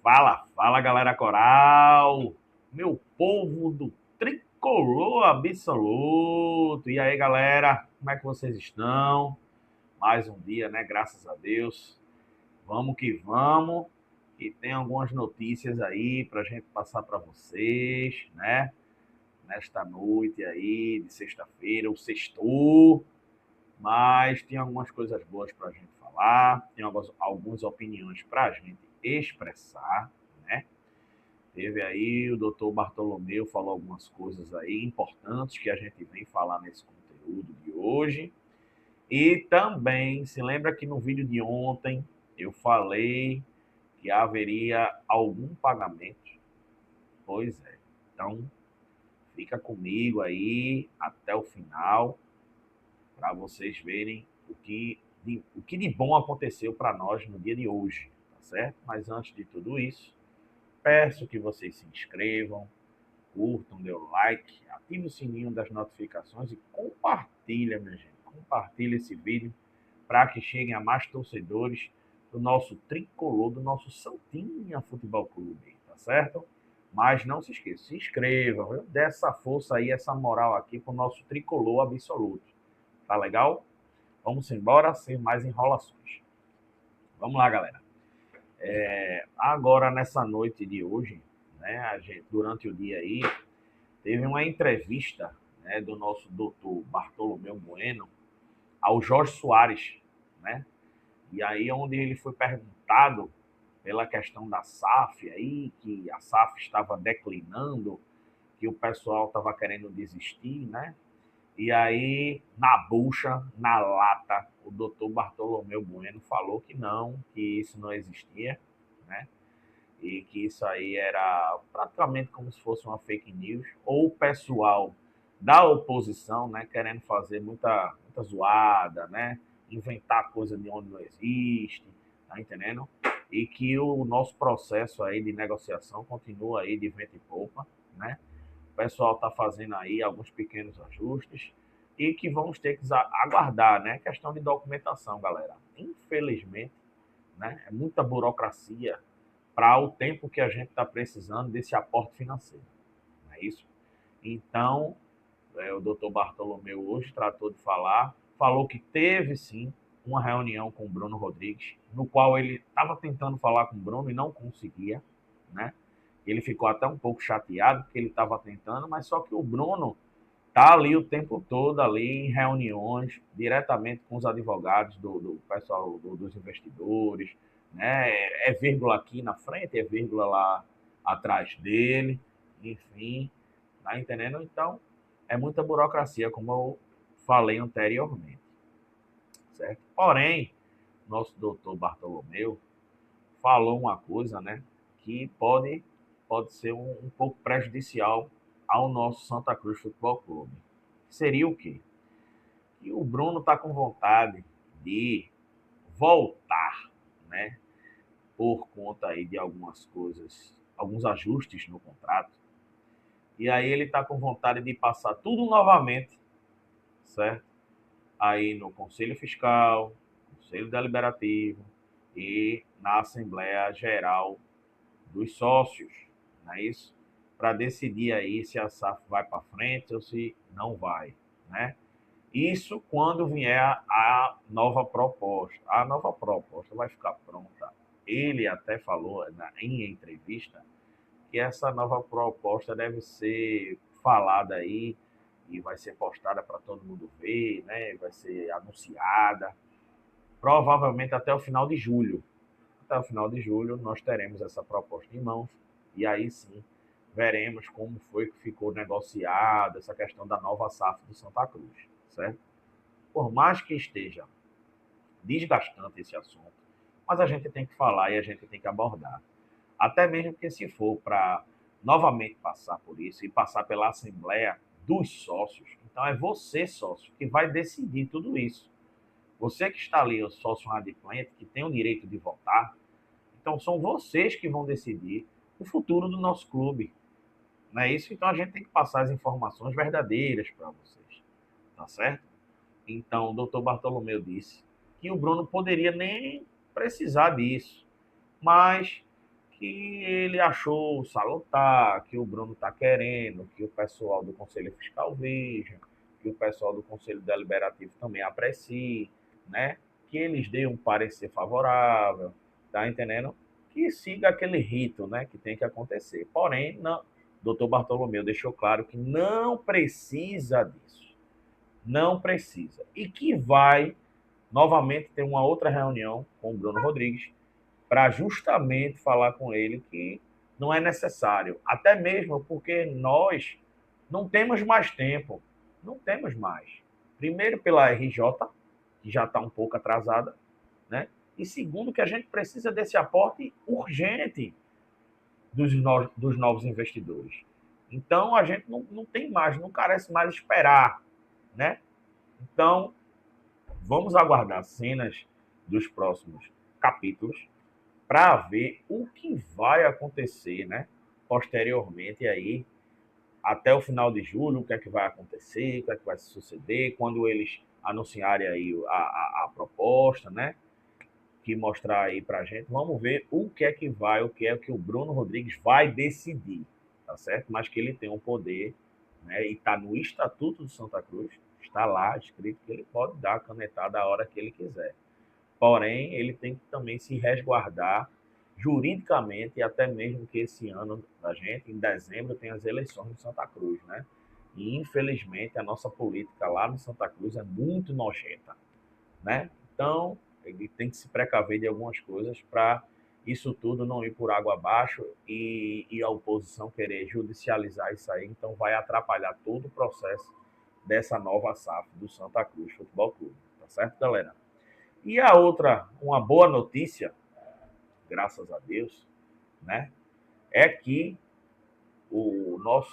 Fala, fala galera coral, meu povo do tricolor absoluto. E aí galera, como é que vocês estão? Mais um dia, né? Graças a Deus. Vamos que vamos. E tem algumas notícias aí para a gente passar para vocês, né? Nesta noite aí de sexta-feira, o sextou. Mas tem algumas coisas boas para a gente falar, tem algumas opiniões para a gente expressar, né? Teve aí o doutor Bartolomeu falou algumas coisas aí importantes que a gente vem falar nesse conteúdo de hoje. E também, se lembra que no vídeo de ontem eu falei que haveria algum pagamento? Pois é. Então, fica comigo aí até o final para vocês verem o que de bom aconteceu para nós no dia de hoje, tá certo? Mas antes de tudo isso, peço que vocês se inscrevam, curtam, dê o like, ative o sininho das notificações e compartilha, minha gente. Compartilha esse vídeo para que cheguem a mais torcedores do nosso tricolor, do nosso Santinha Futebol Clube, tá certo? Mas não se esqueça, se inscreva, viu? Dê essa força aí, essa moral aqui para o nosso tricolor absoluto. Tá legal? Vamos embora, sem mais enrolações. Vamos lá, galera. Agora, nessa noite de hoje, né, durante o dia aí, teve uma entrevista, né, do nosso doutor Bartolomeu Bueno ao Jorge Soares, né? E aí onde ele foi perguntado pela questão da SAF aí, que a SAF estava declinando, que o pessoal estava querendo desistir, né? E aí, na bucha, na lata, o doutor Bartolomeu Bueno falou que não, que isso não existia, né? E que isso aí era praticamente como se fosse uma fake news, ou o pessoal da oposição, né, querendo fazer muita zoada, né, inventar coisa de onde não existe, tá entendendo? E que o nosso processo aí de negociação continua aí de vento e popa, né? O pessoal está fazendo aí alguns pequenos ajustes e que vamos ter que aguardar, né? Questão de documentação, galera. Infelizmente, né, é muita burocracia para o tempo que a gente está precisando desse aporte financeiro. Não é isso? Então, o doutor Bartolomeu hoje tratou de falar, falou que teve sim uma reunião com o Bruno Rodrigues, no qual ele estava tentando falar com o Bruno e não conseguia, né? Ele ficou até um pouco chateado porque ele estava tentando, mas só que o Bruno tá ali o tempo todo ali em reuniões diretamente com os advogados do pessoal dos investidores, né? É vírgula aqui na frente, é vírgula lá atrás dele, enfim, tá entendendo? Então é muita burocracia, como eu falei anteriormente, certo? Porém, nosso doutor Bartolomeu falou uma coisa, né, que pode ser um pouco prejudicial ao nosso Santa Cruz Futebol Clube. Seria o quê? Que o Bruno está com vontade de voltar, né, por conta aí de algumas coisas, alguns ajustes no contrato. E aí ele está com vontade de passar tudo novamente, certo? Aí no Conselho Fiscal, Conselho Deliberativo e na Assembleia Geral dos sócios, não é isso? Para decidir aí se a SAF vai para frente ou se não vai, né? Isso quando vier a nova proposta. A nova proposta vai ficar pronta. Ele até falou em entrevista que essa nova proposta deve ser falada aí e vai ser postada para todo mundo ver, né? Vai ser anunciada, provavelmente até o final de julho. Até o final de julho nós teremos essa proposta em mãos e aí sim veremos como foi que ficou negociada essa questão da nova SAF do Santa Cruz, certo? Por mais que esteja desgastante esse assunto, mas a gente tem que falar e a gente tem que abordar. Até mesmo que se for para novamente passar por isso e passar pela Assembleia dos sócios, então é você, sócio, que vai decidir tudo isso. Você que está ali, o sócio adimplente, que tem o direito de votar, então são vocês que vão decidir o futuro do nosso clube. Não é isso? Então a gente tem que passar as informações verdadeiras para vocês. Tá certo? Então o doutor Bartolomeu disse que o Bruno poderia nem precisar disso, mas que ele achou salutar, que o Bruno está querendo, que o pessoal do Conselho Fiscal veja, que o pessoal do Conselho Deliberativo também aprecie, né? Que eles deem um parecer favorável, tá entendendo? Que siga aquele rito, né, que tem que acontecer. Porém, não, doutor Bartolomeu deixou claro que não precisa disso. Não precisa. E que vai novamente ter uma outra reunião com o Bruno Rodrigues para justamente falar com ele que não é necessário. Até mesmo porque nós não temos mais tempo. Não temos mais. Primeiro pela RJ, que já está um pouco atrasada, né? E segundo que a gente precisa desse aporte urgente dos novos investidores. Então a gente não tem mais, não carece mais esperar, né? Então vamos aguardar cenas dos próximos capítulos para ver o que vai acontecer, né? Posteriormente aí, até o final de julho, o que é que vai acontecer, o que é que vai suceder, quando eles anunciarem aí a proposta, né? Que mostrar aí para a gente, vamos ver o que é que vai, o que é que o Bruno Rodrigues vai decidir, tá certo? Mas que ele tem um poder, né? E está no Estatuto do Santa Cruz, está lá escrito que ele pode dar a canetada a hora que ele quiser. Porém, ele tem que também se resguardar juridicamente, e até mesmo que esse ano a gente, em dezembro, tem as eleições de Santa Cruz, né? E infelizmente a nossa política lá no Santa Cruz é muito nojenta, né? Então, ele tem que se precaver de algumas coisas para isso tudo não ir por água abaixo e a oposição querer judicializar isso aí, então vai atrapalhar todo o processo dessa nova SAF do Santa Cruz Futebol Clube, tá certo, galera? E a outra, uma boa notícia, graças a Deus, né, é que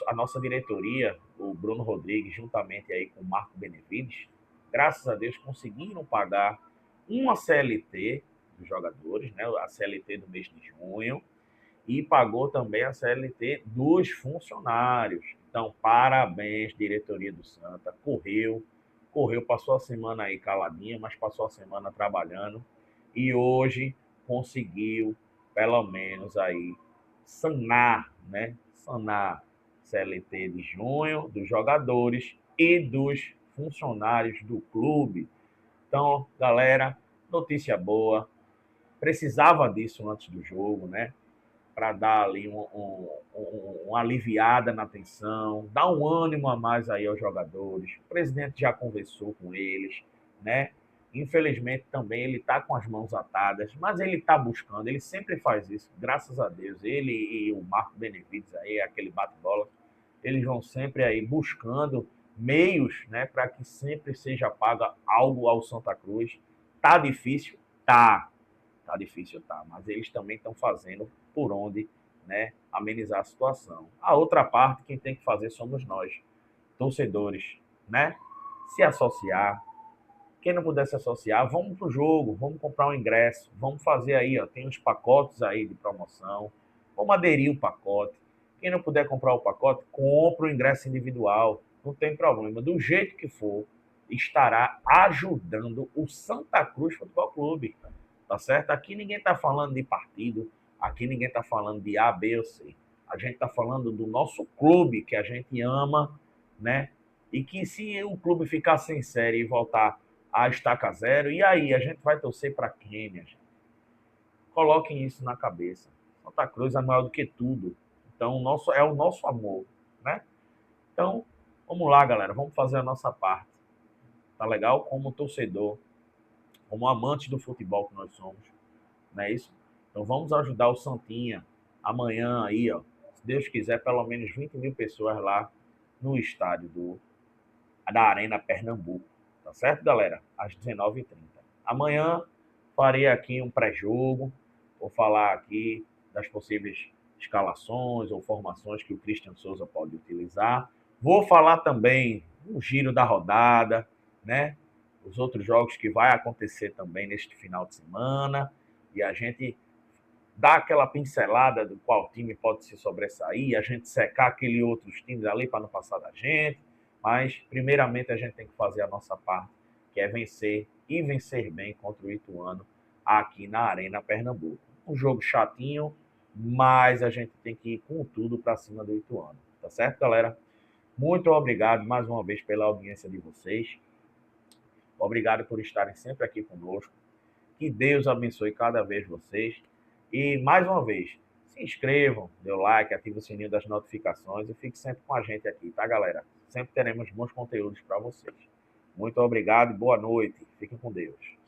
a nossa diretoria, o Bruno Rodrigues, juntamente aí com o Marco Benevides, graças a Deus conseguiram pagar uma CLT dos jogadores, né, a CLT do mês de junho, e pagou também a CLT dos funcionários. Então, parabéns, diretoria do Santa, correu, passou a semana aí caladinha, mas passou a semana trabalhando, e hoje conseguiu, pelo menos aí, sanar, né? Sanar CLT de junho dos jogadores e dos funcionários do clube. Então, galera, notícia boa. Precisava disso antes do jogo, né? Para dar ali uma aliviada na tensão, dar um ânimo a mais aí aos jogadores. O presidente já conversou com eles, né? Infelizmente também ele está com as mãos atadas, mas ele está buscando, ele sempre faz isso, graças a Deus. Ele e o Marco Benevides aí, aquele bate-bola, eles vão sempre aí buscando meios, né, para que sempre seja paga algo ao Santa Cruz. Tá difícil? Tá difícil, tá, mas eles também estão fazendo por onde, né, amenizar a situação. A outra parte, quem tem que fazer somos nós, torcedores, né? Se associar. Quem não puder se associar, vamos pro jogo, vamos comprar um ingresso, vamos fazer aí, ó, tem uns pacotes aí de promoção, vamos aderir o pacote. Quem não puder comprar o pacote, compra o ingresso individual, não tem problema. Do jeito que for, estará ajudando o Santa Cruz Futebol Clube, tá certo? Aqui ninguém está falando de partido, aqui ninguém está falando de A, B ou C. A gente está falando do nosso clube, que a gente ama, né? E que se o clube ficar sem série e voltar a estaca zero, e aí, a gente vai torcer para quem, minha gente? Coloquem isso na cabeça. Santa Cruz é maior do que tudo. Então, é o nosso amor, né? Então, vamos lá, galera, vamos fazer a nossa parte. Tá legal? Como torcedor, como amante do futebol que nós somos, não é isso? Então vamos ajudar o Santinha amanhã aí, ó. Se Deus quiser, pelo menos 20 mil pessoas lá no estádio da Arena Pernambuco. Tá certo, galera? Às 19h30. Amanhã farei aqui um pré-jogo. Vou falar aqui das possíveis escalações ou formações que o Christian Souza pode utilizar. Vou falar também um giro da rodada, né? Os outros jogos que vai acontecer também neste final de semana. E a gente dá aquela pincelada do qual time pode se sobressair, a gente secar aqueles outros times ali para não passar da gente. Mas, primeiramente, a gente tem que fazer a nossa parte, que é vencer e vencer bem contra o Ituano aqui na Arena Pernambuco. Um jogo chatinho, mas a gente tem que ir com tudo para cima do Ituano. Tá certo, galera? Muito obrigado mais uma vez pela audiência de vocês. Obrigado por estarem sempre aqui conosco. Que Deus abençoe cada vez vocês. E, mais uma vez, se inscrevam, dê o like, ative o sininho das notificações e fique sempre com a gente aqui, tá, galera? Sempre teremos bons conteúdos para vocês. Muito obrigado e boa noite. Fiquem com Deus.